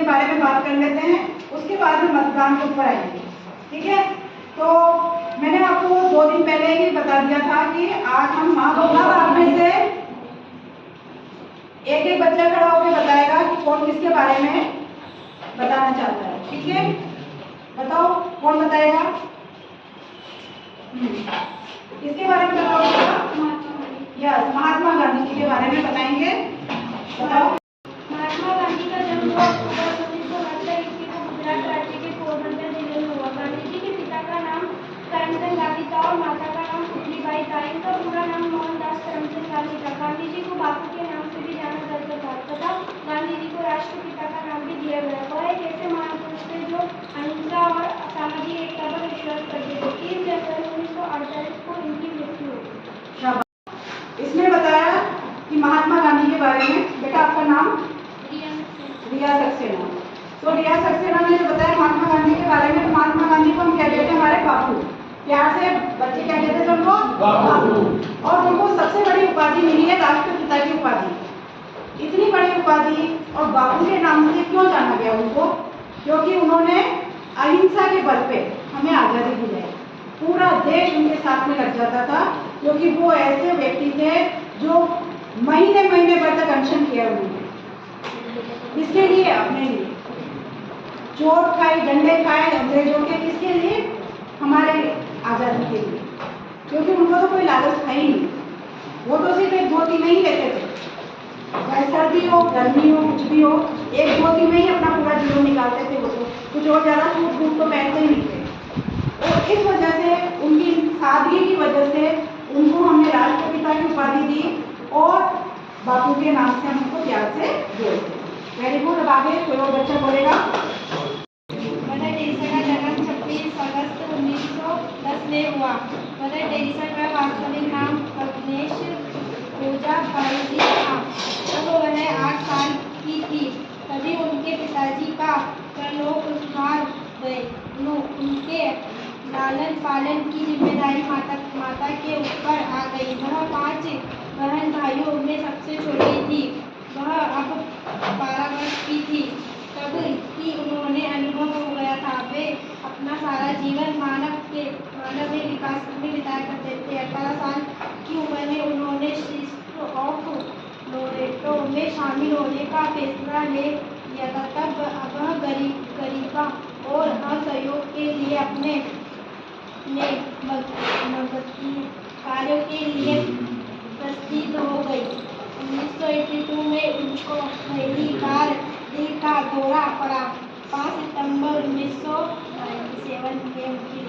के बारे में बात कर लेते हैं, उसके बाद में मतदान के ऊपर आएंगे। ठीक है, तो मैंने आपको 2 दिन पहले ही बता दिया था कि आज हम आप में से एक बच्चा खड़ा होकर बताएगा कि कौन किसके बारे में बताना चाहता है। ठीक है, बताओ कौन बताएगा? किसके बारे में बताओ? यस, महात्मा गांधी जी के बारे में बताएंगे। बताओ। महात्मा गांधी का जन्म 2 अक्टूबर 1969 ईस्वी को गुजरात राज्य के पोरबंदर जिले में हुआ। गांधी जी के पिता का नाम करमचंद गांधी था और माता का नाम पुतलीबाई था। इनका पूरा नाम मोहनदास करमचंद गांधी था। गांधी जी को बापू के नाम से भी जाना जाता था तथा गांधी जी को राष्ट्रपिता का नाम भी दिया गया। वह एक ऐसे महापुरुष थे जो अहिंसा और सामाजिक एकता पर विश्वास करते थे। 3 जनवरी 1948 को इनकी मृत्यु हुई। इसने बताया कि महात्मा गांधी के बारे में। बेटा आपका नाम? रिया सक्सेना। तो रिया सक्सेना ने जो बताया महात्मा गांधी के बारे में, महात्मा गांधी को हम कहते थे हमारे बापू। प्यार से बच्चे क्या कहते थे उनको? बापू। और उनको सबसे बड़ी उपाधि मिली है राष्ट्रपिता की उपाधि। इतनी बड़ी उपाधि और बापू के नाम से क्यों जाना गया उनको? क्योंकि उन्होंने अहिंसा के बल पे हमें आजादी दिलाई। पूरा देश उनके साथ में लग जाता था, क्योंकि वो ऐसे व्यक्ति थे जो महीने महीने भर तक अनशन किया उन्होंने। किसके लिए? अपने लिए। चोट खाए, डंडे खाए अंग्रेजों के, किसके लिए? हमारे आजादी के लिए। क्योंकि उनको तो कोई लालच था ही नहीं। वो तो सिर्फ एक धोती में ही रहते थे, चाहे सर्दी हो गर्मी हो कुछ भी हो, एक धोती में ही अपना पूरा जीवन निकालते थे। वो तो कुछ और ज्यादा सूट बूट तो पहनते ही नहीं थे। और इस वजह से, उनकी सादगी की वजह से उनको हमने राष्ट्रपिता की उपाधि दी और बापू के नाम से हम उनको प्यार से जोड़ते हैं। Very good. अब आगे कोई और बच्चा बोलेगा। मदर टेरेसा का जन्म 26 अगस्त 1910 में हुआ। मदर टेरेसा का वास्तविक नाम अग्नेश रोजा बाई था। जब वह 8 साल की थी तभी उनके पिताजी का परलोक संस्कार हुए। उनके लालन पालन की जिम्मेदारी माता के ऊपर आ गई। वह 5 बहन भाइयों में सबसे छोटी थी। वह अब 12 वर्ष की थी तब ही उन्होंने अनुभव हो गया था। वे अपना सारा जीवन मानव विकास में बिताया करते थे। 18 साल की उम्र में उन्होंने सिस्टर ऑफ लोरेटो में शामिल होने का फैसला ले लिया था। तब वह गरीबा और असहयोग के लिए अपने कार्यों के लिए प्रसिद्ध हो गई। 1982 में उनको पहली बार दिल का दौरा पड़ा। 5 सितंबर 1997 में उनकी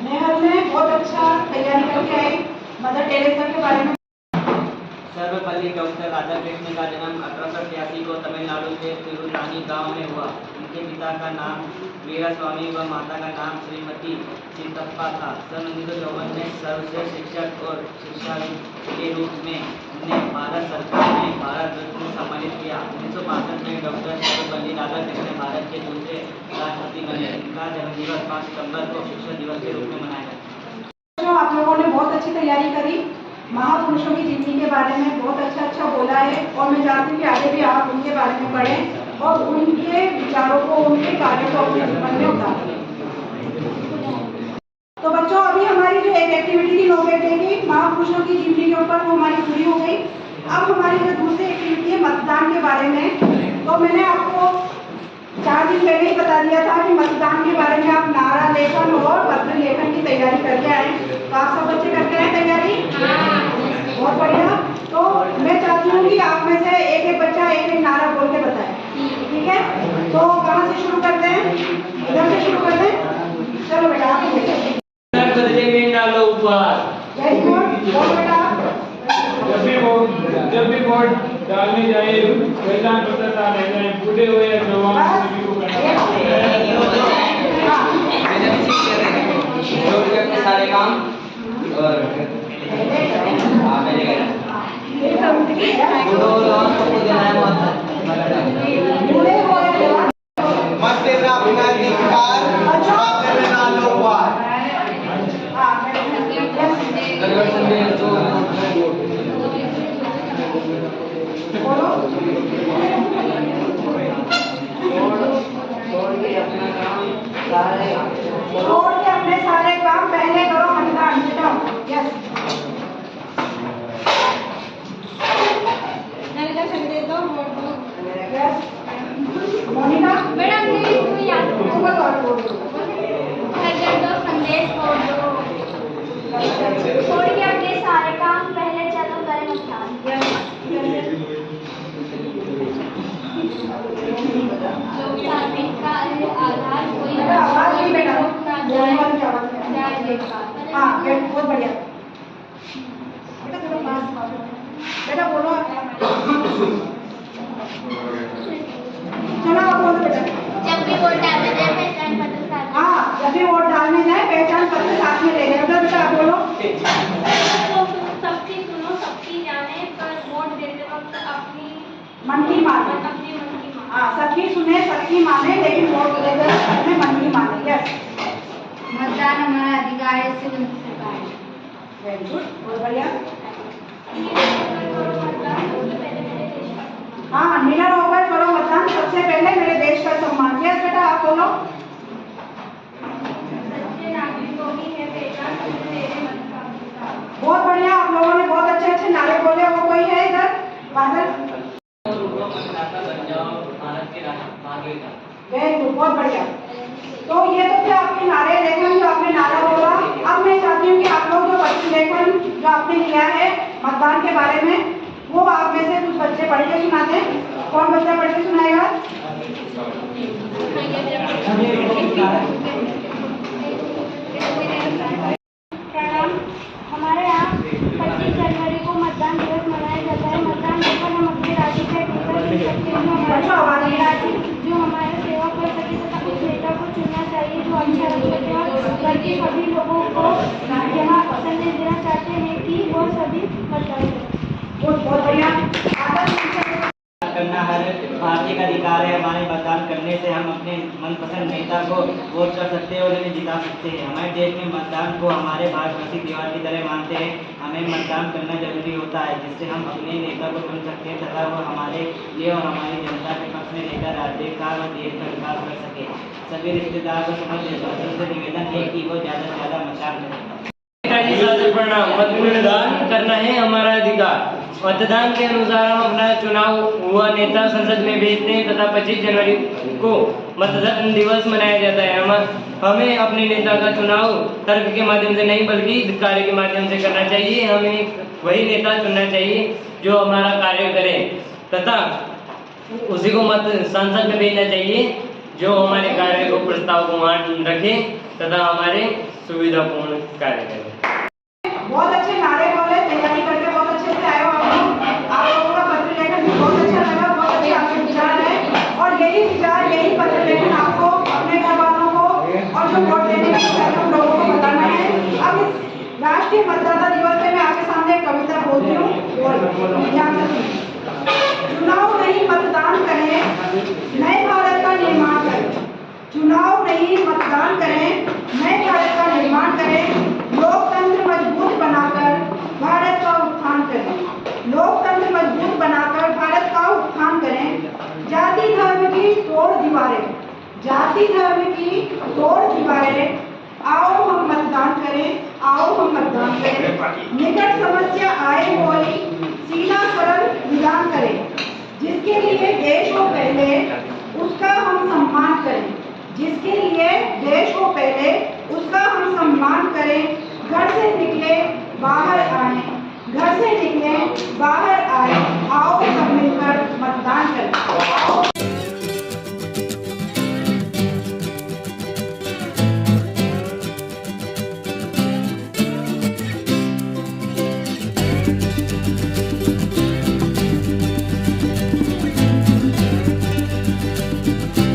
नेहल ने बहुत अच्छा तैयारी करके आई। मदर टेरेसा के बारे में। सर्वपल्ली डॉक्टर राधाकृष्णन का जन्म 1883 को तमिलनाडु के तिरुरानी गांव में हुआ। उनके पिता का नाम वीरास्वामी व माता का नाम श्रीमती चित्तप्पा था। सन 1954 में सर्वश्रेष्ठ शिक्षक और शिक्षाविद के रूप में उन्हें भारत सरकार ने भारत रत्न सम्मानित किया। 1965 में डॉक्टर सर्वपल्ली राधाकृष्णन भारत के दूसरे राष्ट्रपति बने। उनका जन्मदिवस 5 सितंबर को शिक्षक दिवस के रूप में मनाया जाता है। आप लोगों ने बहुत अच्छी तैयारी करी। महापुरुषों की जिंदगी के बारे में बहुत अच्छा बोला है और मैं चाहती हूँ कि आगे भी आप उनके बारे में पढ़ें और उनके विचारों को, उनके कार्यों को अपने जीवन में उतारें। तो बच्चों, अभी हमारी जो एक एक्टिविटी थी 9 घंटे की महापुरुषों की जिंदगी के ऊपर, वो हमारी पूरी हो गई। अब हमारी जो दूसरी एक्टिविटी है मतदान के बारे में, तो मैंने आपको 4 दिन पहले ही बता दिया था कि मतदान के बारे में आप नारा लेखन और पत्र लेखन की तैयारी करके आए। तो आप सब बच्चे करके आए तैयारी? बहुत बढ़िया। तो मैं चाहती हूँ कि आप में से एक बच्चा एक नारा बोल के बताए। ठीक है, तो कहाँ से शुरू करते हैं? इधर से शुरू करते हैं। चलो बेटा, आप वेरी गुड। बेटा, जब भी वोट डालने जाए पहचान पत्र डालने जाए, बूढ़े हो या जवान सभी को सारे काम और मत देना अपना अधिकार, मत देना लोपार। भी वोट डालने जाए पहचान पत्र साथ में ले गए। उधर बेटा आप बोलो। सबकी सुनो, सबकी जाने, पर वोट देते वक्त अपनी मन की माने। अपनी मन की माने। हाँ, सबकी सुने सबकी माने, लेकिन वोट देकर अपने मन की माने। यस, मतदान हमारा अधिकार है, इससे वंचित सरकार है। वेरी गुड, बहुत बढ़िया। हाँ, निडर होकर करो मतदान, सबसे पहले मेरे देश का सम्मान। यस बेटा आप बोलो। सच्चे नागरिकों की है पहचान, मेरे मत का अधिकार। बहुत बढ़िया, आप लोगों ने बहुत अच्छे अच्छे नारे बोले। वो कोई है इधर बादल? मतदाता बन जाओ, भारत के आगे का। वेरी गुड, बहुत बढ़िया। तो ये तो थे आपके नारे लेखन जो आपने नारा बोला। अब मैं चाहती हूँ कि आप लोग जो पत्र लेखन जो आपने लिया है मतदान के बारे में, वो आप में से कुछ बच्चे पढ़ के सुनाते हैं। कौन बच्चा पढ़ के सुनाएगा? प्रणाम। हमारे यहाँ 25 जनवरी को मतदान दिवस मनाया जाता है। मतदान देकर हम अपने राज्य के नेता चुन सकते हैं। जो हमारे सेवा कर सके तथा उस नेता को चुनना चाहिए जो अच्छा रखे और बल्कि सभी लोगों को यहाँ संदेश देना चाहते हैं कि वो सभी मतदान करें। बहुत बढ़िया। करना हर भारतीय का अधिकार है। हमारे मतदान करने से हम अपने मनपसंद नेता को वोट कर सकते हैं और उन्हें जिता सकते हैं। हमारे देश में मतदान को हमारे भारतवासी त्योहार की तरह मानते हैं। हमें मतदान करना जरूरी होता है, जिससे हम अपने नेता को चुन सकते हैं तथा वो हमारे लिए और हमारी जनता के पक्ष में लेकर राज्य का और देश का विकास कर सके। सभी रिश्तेदार को समझ देशवासियों से निवेदन है कि वो ज़्यादा से ज़्यादा मतदान करें। मतदान करना है हमारा अधिकार। मतदान के अनुसार हम अपना चुनाव हुआ नेता संसद में भेजते हैं तथा 25 जनवरी को मतदान दिवस मनाया जाता है। हमें अपने नेता का चुनाव तर्क के माध्यम से नहीं बल्कि कार्य के माध्यम से करना चाहिए। हमें वही नेता चुनना चाहिए जो हमारा कार्य करे तथा उसी को मत संसद में भेजना चाहिए जो हमारे कार्य को प्रस्ताव को मान रखे तथा हमारे सुविधापूर्ण कार्य करे। बहुत अच्छे नारे बोले, तैयारी करके बहुत अच्छे से आए हो आप लोगों का पत्र लेखन भी बहुत अच्छा लगा। बहुत अच्छे आपके विचार है और यही विचार यही पत्र लेखन आपको अपने घर वालों को और जो वोट देने के हम लोगों को बताना है। अब इस राष्ट्रीय मतदाता दिवस पे मैं आपके सामने एक कविता बोलती हूँ, ध्यान से सुनिए। चुनाव नहीं मतदान करें, नए भारत का निर्माण करें। चुनाव नहीं मतदान करें, नए भारत का निर्माण करें। लोकतंत्र मजबूत बनाकर भारत का उत्थान करें। लोकतंत्र मजबूत बनाकर भारत का उत्थान करें। जाति धर्म की तोड़ दीवारें, जाति धर्म की तोड़ दीवारें। आओ हम मतदान करें, आओ हम मतदान करें। निकट समस्या आए बोली, सीना सरल निदान करें। जिसके लिए देश हो पहले उसका हम सम्मान करें। जिसके लिए देश हो पहले उसका हम सम्मान करें। घर से निकले बाहर आए, घर से निकले बाहर